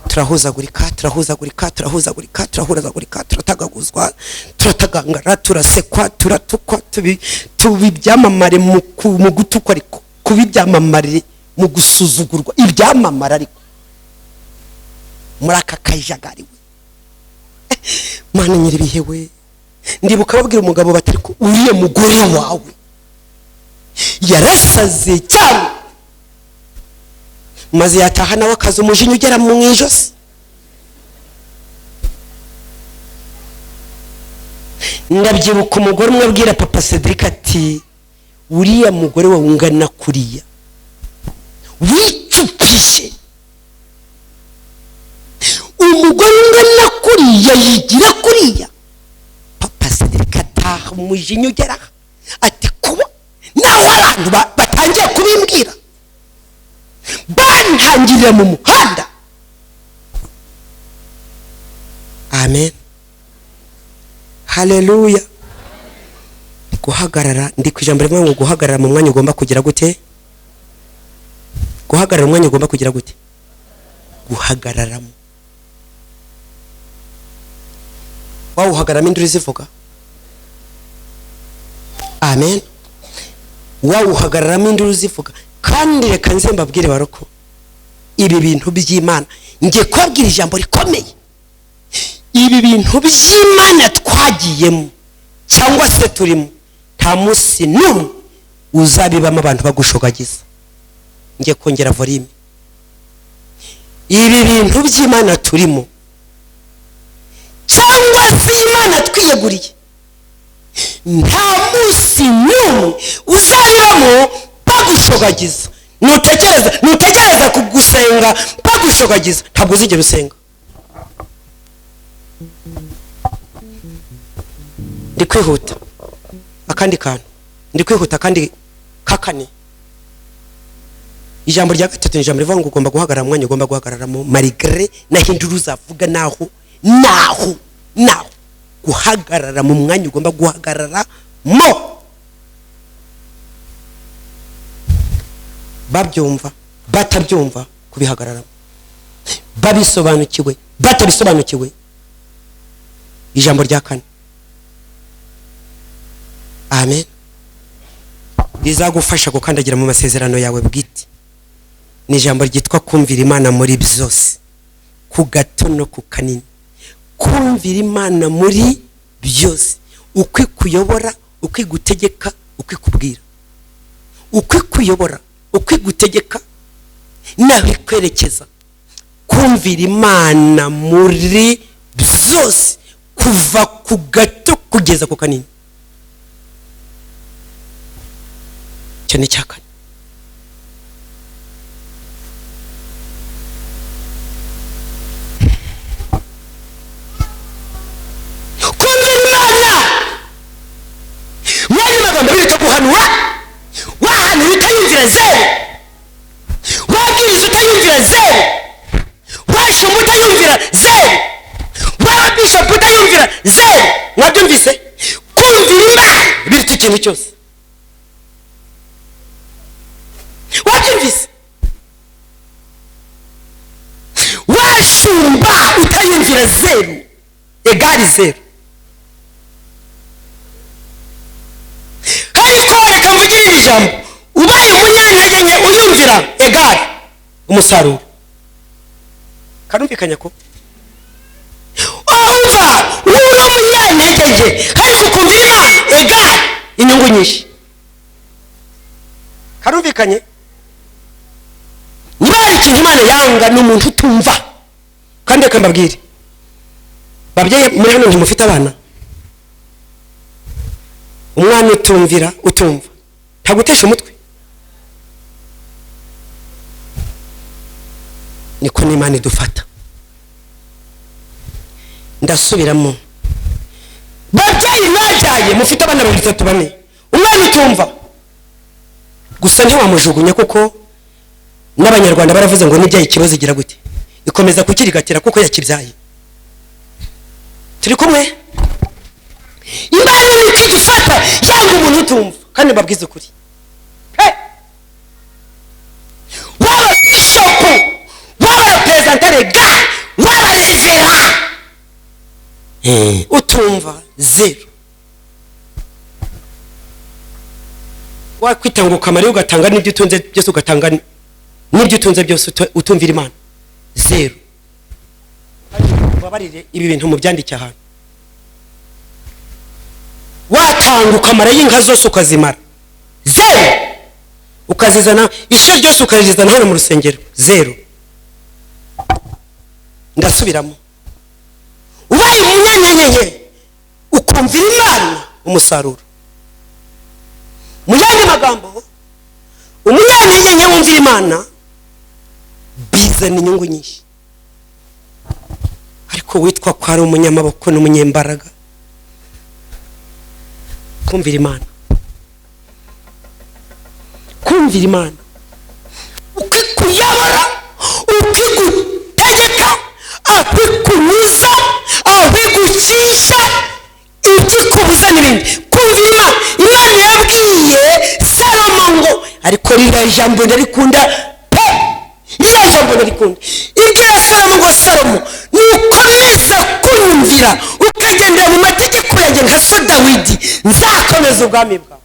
turahuzagurika turatagaguzwa, turatagangara, turasekwa, turatukwa, tubi ibyamamare mu gutukwa, ariko kuba ibyamamare mu gusuzugurwa, ibyamamare ariko muri aka kajagari we. Mana nyiribihe we, ndibuka babwira umugabo batari ko uriye mugore wawe yarasaze cyane, maze yataha nawe akaza umujinya ugera mu ijosi. Ndabyibuka umugore umwe abwira papa Cedric ati uriya mugore wawe ungana kuriya wicupishe, umugore ungana kuriya yigira kuriya. Papa Cedric ataha umujinya ugera ati kuba nawe abantu batangiye kubimbwira, bantangirira mu muhanda. Amen, haleluya. Guhagarara, ndi kwijambo rimwe ngo guhagarara mu mwanya ugomba kugira gute? Guhagarara mu mwanya ugomba kugira gute? Guhagararamo. Wawuhagaramo induru zivuga. Amen, wawuhagararamo induru zivuga. Kandi reka nze mbabwire baroko, ibi bintu by'Imana ngiye kubabwira ijambo rikomeye. Ibi bintu by'Imana twagiyemo cyangwa se turimo, nta munsi n'umwe uzabibamo abantu bagushogagiza. Ngiye kongera volume. Ibi bintu by'Imana turimo cyangwa se Imana twiyeguriye, nta munsi n'umwe uzabibamo bagushogagiza. Nutegereza kugusenga bagushogagiza, ntabwo uzigera usenga. Ndi kwihuta akandi kantu, ndi kwihuta kandi kakane. Ijambo rya gatatu ni ijambo rivuga ngo ugomba guhagarara mu mwanya ugomba guhagararamo, malgré nahindura uzavuga naho guhagarara mu mwanya ugomba guhagararamo. Babyumva batabyumva kubihagararamo, babisobanukiwe batabisobanukiwe. Ijambo rya kane, amen, rizagufasha gukandagira mu masezerano yawe bwite, ni ijambo ryitwa kumvira Imana muri byose, ku gato no ku kanini. Kumvira Imana muri byose, ukwikuyobora, ukwigutegeka, ukwikubwira, ukwikuyobora, ukwigutegeka, naho ikwerekeza. Kumvira Imana muri byose, kuva ku gato kugeza ku kanini. Cyo ni cyakane. Kumvira Imana mwanya magambo bita guhanura, wahanura utayumvira zero, wabwiriza utayumvira zero, washumba utayumvira zero, wabishop utayumvira zero. Mwabyumvise? Kumvira Imana biruta ikintu cyose. Wabyumvise? Washumba utayumvira zero egari zero. Ariko reka mvugire ijambo, ubaye umunyantege nke uyumvira egari umusaruro. Karumvikanya ko uri umunyantege nke ariko ukumvira Imana egari inyungu nyinshi. Karumvikanye? Niba hari ikintu Imana yanga ni umuntu utumva. Kandi reka mbabwire, babyeyi muri hano ntimufite abana, umwana utumvira utumva ntagutesha umutwe. Niko n'Imana idufata. ndasubiramo. Babyeyi mwabyaye mufite abana 2 3 4, umwana utumva gusa ntiwamujugunya, kuko n'abanyarwanda baravuze ngo nibyaye ikibazo igira gute, ikomeza kukirigatira kuko yakibyaye. Turi kumwe? Imana ni kidufata yanga umuntu utumva, kandi babwize ukuri. Waba bishop, waba representante ga, waba revera, utumva zero. Wakwitanga ukamara ugatanga n'ibyo utunze byose, ugatanga n'ibyo utunze byose utumvira Imana, zero. Babarire ibi bintu mu byandike ahantu. Watanga ukamara y'inka zose ukazimara, zero. Ukazizana ishe ryose ukarizana hano mu rusengero, zero. Ndasubiramo. Ubaye umunyanyenyenye ukumvira Imana, umusaruro. Mu yandi magambo, umunyanyenyenye wumvira Imana bizana inyungu nyinshi. Ariko witwa ko ari umunyamaboko n'umunyembaraga, kumvira Imana, kumvira Imana, ukikuyobora, ukigutegeka, akikunyuza, akigucisha, ikikubuza n'ibindi. Kumvira Imana. Imana yabwiye Salomo ngo, ariko ririya jambo ndarikunda pe, ririya jambo ndarikunda, ibwira Salomo ngo, Salomo nukomeza kunyumvira ukagendera mu mategeko yanjye nka so Dawidi, nzakomeza ubwami bwawe.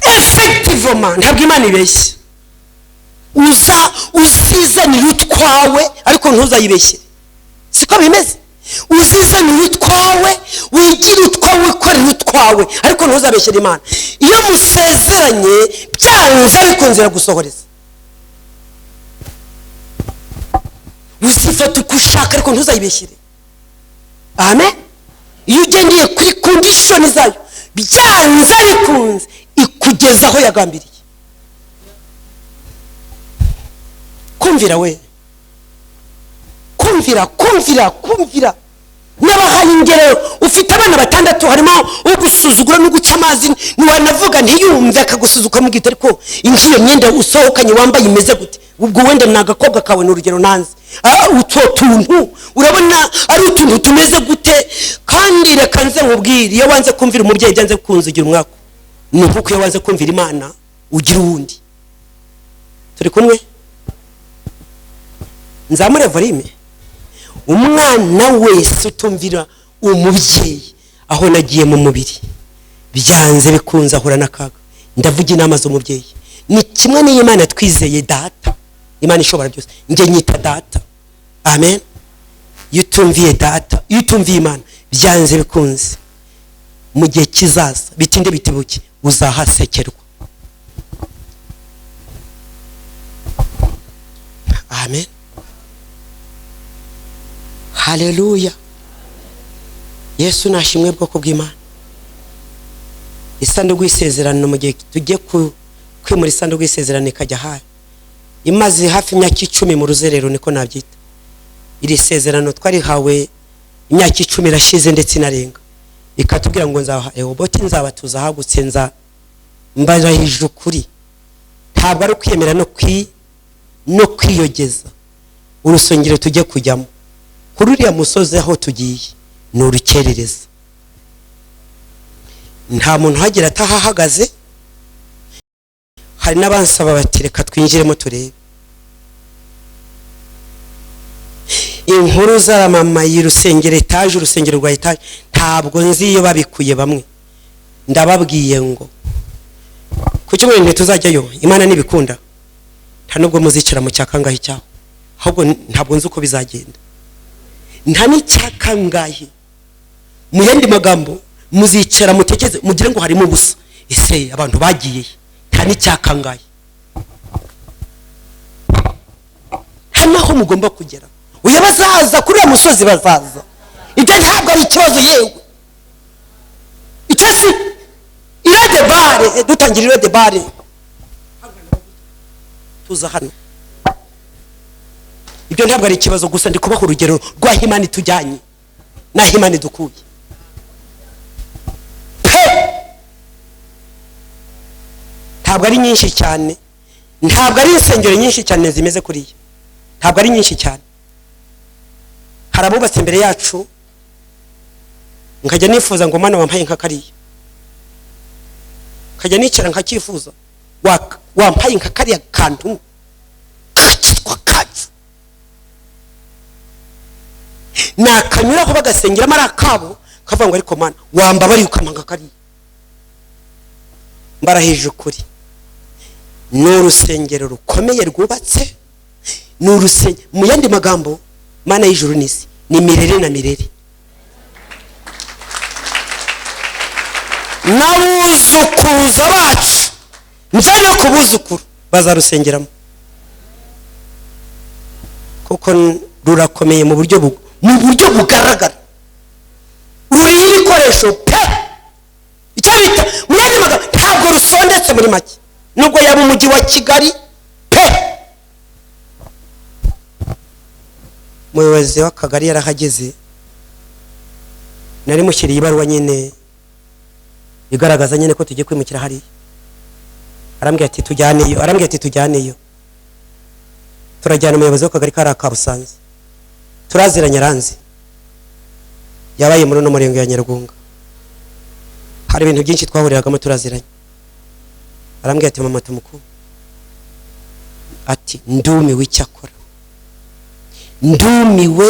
Effectivement, ntabwo Imana ibeshye. Uzizanira utwawe ariko ntuzayibeshyere, siko bimeze. Uzizanira utwawe, wigira utwawe, ukorera utwawe ariko ntuzabeshyere Imana. Iyo musezeranye byanze bikunzira gusohoreza. Uzifata uko ushaka ariko ntuzayibeshyere. Amen. Iyo ugendeye kuri condition zayo byanze bikunze ikugeza aho yagambiriye. Kumvira we, kumvira. Nabahaye ingero, ufite abana 6, harimo ugusuzugura no guca amazi, niwanavuga ntiyumve akagusuzuka mu gito, ariko ingiyo myenda usohokanye wambaye imeze gute, ubwo wenda nagakobwa kawe n'urugero nanze. Utwo tuntu urabona ari utuntu tumeze gute? Kandi reka nze nkubwire, iyo wanze kumvira umubyeyi byanze kunze ugira umwaka, ni nkuko iyo wanze kumvira Imana ugira uwundi. Turi kumwe? Nzamure volume. Umwana wese utumvira umubyeyi aho nagiye mu mubiri byanze bikunze ahura n'akaga. Ndavuga inama z'umubyeyi ni kimwe n'Imana twizeye, data, Imana ishobora byose, nge nyita data. Amen. Yutumviye data, yutumviye Imana byanze bikunze mu gihe kizaza bitinde bitibuke uzahasekerwa. Amen. Haleluya. Yesu nashimwe bwoko bw'Imana. Isanduku y'isezerano mu gihe tugiye kwimura isanduku y'isezerano ikajya hafi, imaze hafi imyaka 10 mu ruzerero, niko nabyita. Iri sezerano twarihawe imyaka 10 irashize ndetse inarenga, ikatubwira ngo Rehoboti nzabatuza hagutse, nza mbarahije ukuri. Ntabwo ari kwiyemera no kwiyogeza. Urusengero tujye kujyamo kuri uriya musozi aho tugiye ni urukerereza. Nta muntu hagira atahahagaze. Hari n'abansaba bati reka twinjiremo turebe. Inkuru zaramamaye urusengero etaje, urusengero rwa etaje, ntabwo nzi iyo babikuye bamwe. Ndababwiye ngo ku cyumweru tuzajyayo, Imana nibikunda, nta nubwo muzicara mu cyakangahe cyaho, ahubwo ntabwo nzi uko bizagenda. Nta n'icyakangahe, mu yandi magambo muzicara mutekeze mugire ngo harimo ubusa. Ese abantu bagiye, nta n'icyakangahe. Hano aho mugomba kugera, uya bazaza kuri uwo musozi bazaza, ibyo ntabwo ari ikibazo. Yewe icyasi irade bare, dutangira irade bare tuza hano. ibyo ntabwo ari ikibazo gusa ndi kubaho urugero rwa Imana tujyanye na Imana dukuye. Ntabwo ari nyinshi cyane, ntabwo ari insengero nyinshi cyane zimeze kuriya, ntabwo ari nyinshi cyane. Hari abubatse imbere yacu nkajya nifuza ngo Mana wampaye nka kariya, nkajya nicara nkakifuza wampaye nka kariya kantu kitwa kacu, nakanyuraho bagasengeramo ari akabo kavuga ngo ariko Mana wambabariye ukampa nka kariya. Mbarahije ukuri, ni urusengero rukomeye rwubatse, ni urusengero mu yandi magambo Mana y'ijuru n'isi ni mirere na mirere. N'abuzukuruza bacu nje no kubuzukuru bazarusengeramo, kuko rurakomeye mu buryo bugaragara. Ruriho ibikoresho pe, icyo bita mu yandi magambo ntabwo rusondetse muri make, nubwo yaba umujyi wa Kigali pe. Umuyobozi w'akagari yarahageze, nari mushyiriye ibaruwa nyine igaragaza nyine ko tugiye kwimukira hariya. Arambwira ati tujyaneyo, turajyana umuyobozi w'akagari kari akabusanze, turaziranye, aranzi, yabaye muri no murenge ya Nyarugunga, hari ibintu byinshi twahuriragamo turaziranye. Arambwira ati mama tumuku, ati ndumiwe icyakora, ndumiwe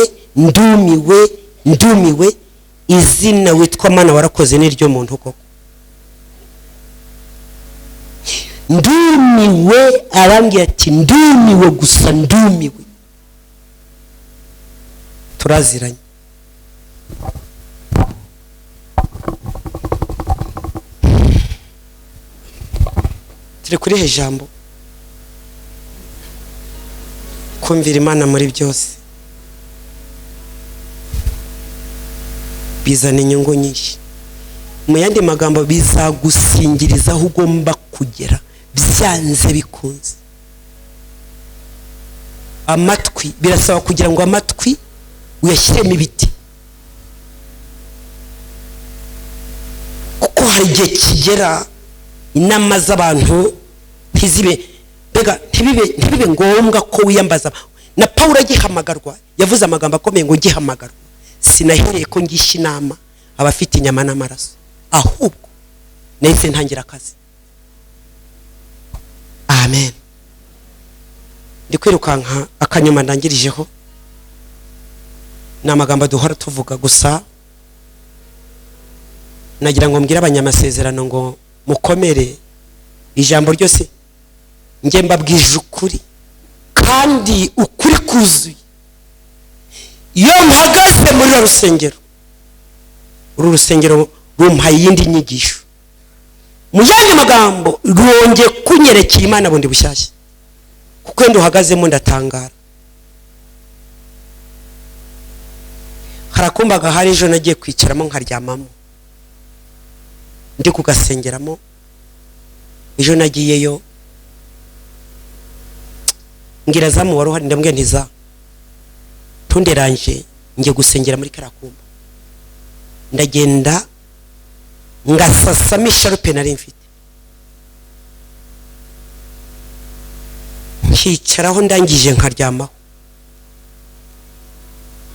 izina witwa Mana warakoze n'iryo muntu koko. Ndumiwe, arambwira ati ndumiwe gusa, ndumiwe. Turaziranye. Turi kuri he jambo kumvira Imana muri byose bizana inyungu nyinshi. Mu yandi magambo bizagusingiriza aho ugomba kugera byanze bikunze. Amatwi birasaba kugira ngo amatwi uyashyiremo ibiti, kuko hari igihe kigera inama z'abantu ntibibe ngombwa ko wiyambaza. Na Pawulo agihamagarwa yavuze amagambo akomeye ngo ngihamagarwa sinahereye ko ngisha inama abafite inyama n'amaraso, ahubwo nahise ntangira akazi. Amen. Ndi kwirukanka akanyuma ndangirijeho, ni amagambo duhora tuvuga gusa. Nagira ngo mbwire abanyamasezerano ngo mukomere, ijambo ryose nge mbabwije ukuri kandi ukuri kuzuye. Iyo mpagaze muri rusengero, uru rusengero rumpaye iyindi nyigisho, mu yandi magambo rwongeye kunyerekeye Imana bundi bushyashya, kuko ndo uhagazemo ndatangara. Harakumbaga hari ejo nagiye kwicaramo nkaryamamo, ndi kugasengeramo. Ejo nagiyeyo ngira zamu wari uhari, ndambwiye ntiza tunderanje ngiye gusengera muri Karakumba. Ndagenda ngasasamo isharupe nari mfite, nkicaraho ndangije nkaryamaho.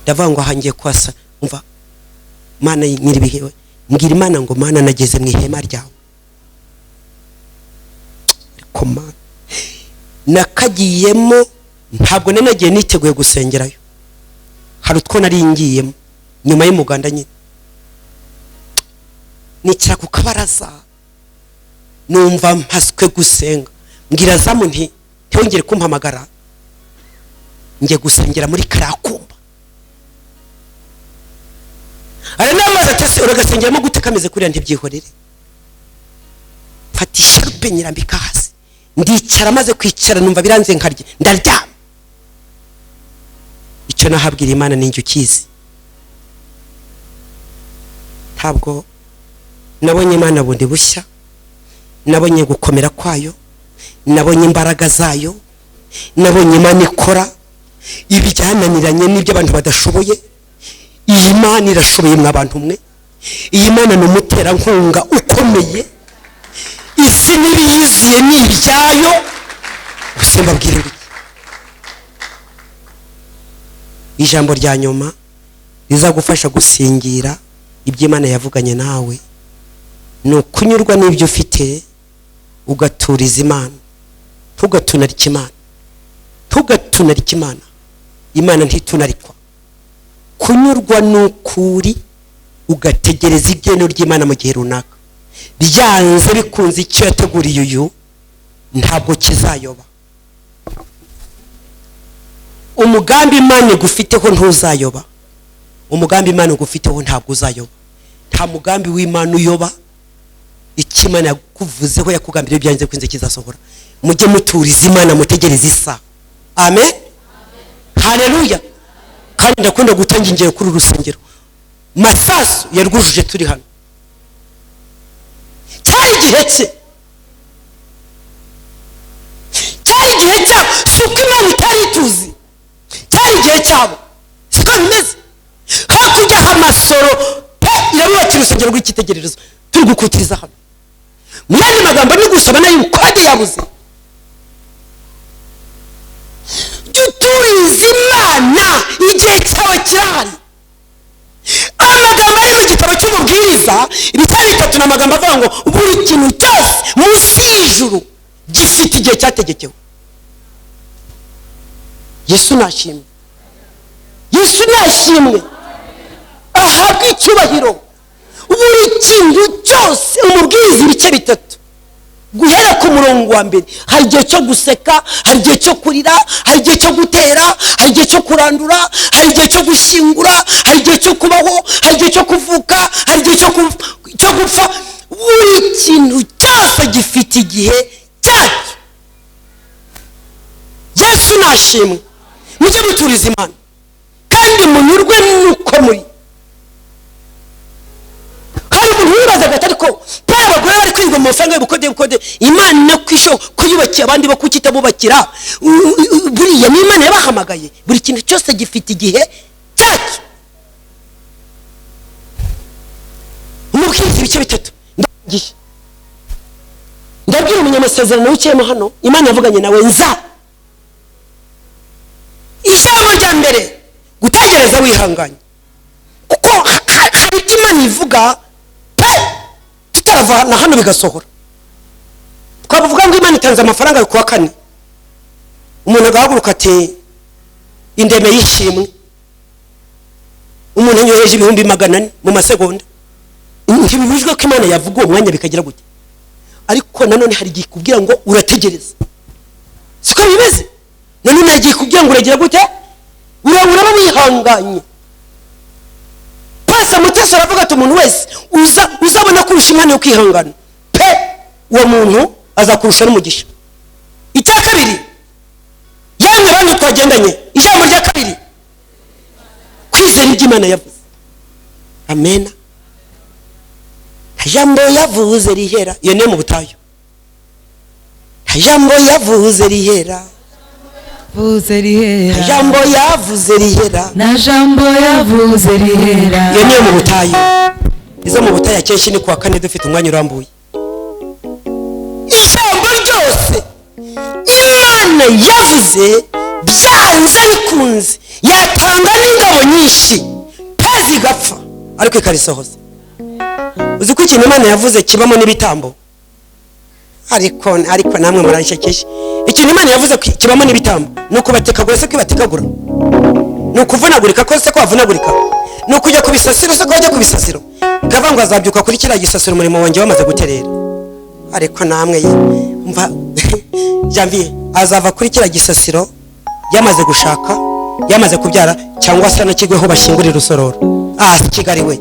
Ndavuga ngo ahangiye kwasa, umva Mana nyiribihewe, mbwira Imana ngo Mana nageze mu ihema ryawe. Ariko Mana nakagiyemo, ntabwo nagiye niteguye gusengerayo, hari utwo nari ngiyemo nyuma y'umuganda nyine. Nicara ku kabaraza numva mpaswe gusenga, mbwira zamu nti ntongere kumpamagara, ngiye gusengera muri Karakumba. Ari namaze atese uragasengeramo gute kameze kuriya ntibyihorere. Fata isharupe nyirambika hasi, ndicara, maze kwicara numva biranze nkarye, ndaryama. Icyo nahabwira Imana ninjye ukizi. Ntabwo nabonye Imana bundi bushya, nabonye gukomera kwayo, nabonye imbaraga zayo, nabonye Imana ikora, ibi byananiranye n'ibyo abantu badashoboye. Iyi Mana irashoboye mw'abantu mwe. Iyi Mana ni umuterankunga ukomeye. Isi n'ibiyiziye ni ibyayo. Gusa mbabwire ngo ijambo rya nyuma rizagufasha gusingira ibyo Imana yavuganye nawe ni ukunyurwa n'ibyo ufite ugaturiza Imana. Ntugatunarike Imana, ntugatunarike Imana. Imana ntitunarikwa. Kunyurwa n'ukuri ugategereza ibyeno ry'Imana mu gihe runaka. Byanze bikunze icyo yateguriye uyu ntabwo kizayoba. Umugambi Imana igufiteho ntuzayoba. Umugambi Imana igufiteho ntabwo uzayoba. Nta mugambi w'Imana uyoba. Icyo Imana yakuvuzeho yakugambiriye byanze kwinze kizasohora. Mujye muturiza Imana mutegereza isa. Amen. Haleluya. Kandi ndakunda gutanga ingero kuri urusengero. Masasu yarwujuje turi hano. Cyari igihe cye. Cyari igihe cya suko Imana itari tuzi. Cyari igihe cyabo. Siko bimeze. Hakurya h'amasoro irabubakira urusengero rw'ikitegererezo. Turi gukutiriza hano. Mwanya magambo ni gusaba nayo kode yabuze. Tuturiza Imana igihe cyawe kirahari. Amagambo ari mu gitabo cy'umubwiriza ibitabo 3 n'amagambo avuga ngo buri kintu cyose munsi y'ijuru gifite igihe cyategekewe. Yesu nashimwe. Yesu nashimwe. Ahabwa icyubahiro. Buri kintu cyose umubwiriza ibice 3 guhera ku murongo wa mbere. Hari igihe cyo guseka, hari igihe cyo kurira, hari igihe cyo gutera, hari igihe cyo kurandura, hari igihe cyo gushingura, hari igihe cyo kubaho, hari igihe cyo kuvuka, hari igihe cyo gupfa. Buri kintu cyose gifite igihe cyacyo. Yesu nashimwe. Mujye muturiza Imana kandi munyurwe n'uko muri. Hari umuntu wibazaga ariko abagore bari kwirwa mu mafaranga y'ubukode Imana no kwisho kuyubakiye abandi bakukitabubakira. Buriya ni Imana yabahamagaye. Buri kintu cyose gifite igihe cyacyo. Umubwiriza ibice 3 ndagiye. Ndabwira umunyamasezerano w'ikiyemo hano Imana yavuganye nawe nza. Ijambo rya mbere gutegereza wihanganye. Kuko hari ibyo Imana ivuga tutava na hano bigasohora. Twavuga ngo Imana itanze amafaranga yo kuwa 4. Umuntu agahaguruka ati indeme yishimwe. Umuntu anyoheje 400 mu masegonda. Ntibibujwe ko Imana yavuga uwo mwanya bikagira gute. Ariko nanone hari igihe kubwira ngo urategereza. Siko bimeze. Nanone agiye kubwira ngo uragira gute? Uraba wihanganye. Pasa Mutesi aravuga ati umuntu wese uzabona kurusha Imana yo kwihangana uwo muntu azakurusha n'umugisha. Icya kabiri yamwe bantu twagendanye ijambo rya kabiri kwizera ibyo Imana yavuze. Amen. Ijambo yavuze rihera. Iyo ni mu butayu. Ijambo yavuze rihera. Jambo yavuze rihera. Na jambo yavuze rihera. Iyo niyo mu butayu. Izo mu butayu akenshi ni kuwa 4 dufite umwanya urambuye. Ijambo ryose Imana yavuze byanze bikunze yatanga n'ingabo nyinshi zigapfa ariko ikarisohoza. Uzi ko ikintu Imana yavuze kibamo n'ibitambo. Ariko namwe muranshekeje. Ikintu Imana yavuze kibamo n'ibitambo. Nuko batekagura se kwibatekagura. Nuko uvunagurika ko se ko avunagurika. Nuko ujya kubisasiro se ko ujya kubisasiro. Ikava ngo azabyuka kuri kiriya gisasiro umurimo wanjye wamaze guterera. Ariko namwe mva Janvier azava kuri kiriya gisasiro yamaze gushaka, yamaze kubyara cyangwa se anakigweho bashingurira urusororo. Si Kigali we.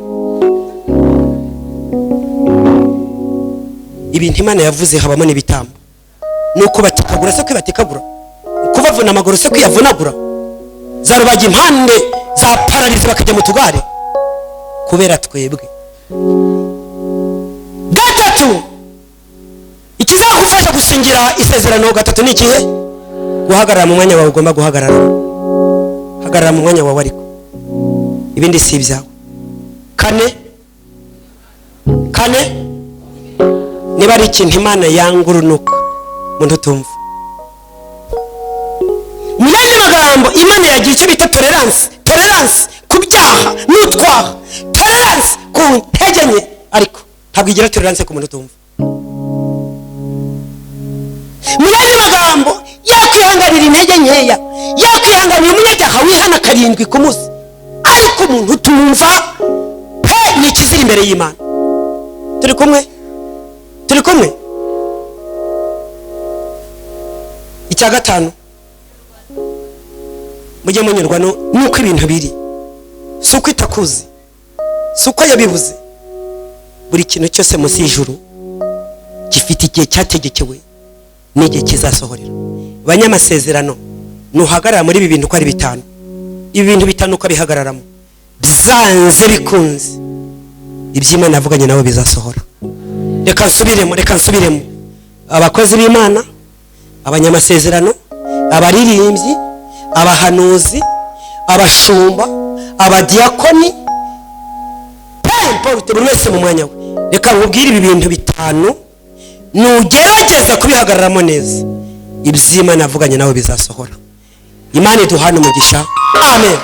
Ibintu Imana yavuze habamo n'ibitambo. Nuko batekagura se kwibatekagura. Kubavuna amaguru se kwiyavunagura. Zarubaga impande za paralize bakajya mu tugare kubera twebwe. Gatatu ikizakufasha gusingira isezerano gatatu ni ikihe? Guhagarara mu mwanya wawe ugomba guhagarara. hagarara mu mwanya wawe ariko ibindi si ibyawe. kane niba ari ikintu Imana yanga urunuka umuntu utumva. mu yandi magambo Imana yagira icyo bita tolerance ku byaha n'utwaha, tolerance ku ntege nke, ariko ntabwo igira tolerance ku muntu utumva. mu yandi magambo yakwihanganira intege nkeya, yakwihanganira umunyabyaha wihana 7 ku munsi, ariko umuntu utumva ni ikizira imbere y'Imana. turi kumwe. icya gatanu, mujye munyurwa nuko ibintu biri, si uko itakuzi, si uko yabibuze. buri kintu cyose munsi y'ijuru gifite igihe cyategekewe n'igihe kizasohorera. banyamasezerano, nuhagarara muri ibi bintu uko ari 5, ibi bintu 5 ukabihagararamo, byanze bikunze iby'Imana yavuganye nabo bizasohora. reka nsubiremo. abakozi b'Imana, abanyamasezerano, abaririmbyi, abahanuzi, abashumba, abadiyakoni, buri wese mu mwanya we. reka nkubwire ibi bintu 5, nugerageza kubihagararamo neza, iby'Imana yavuganye nabo bizasohora. Imana iduhane umugisha. Amen.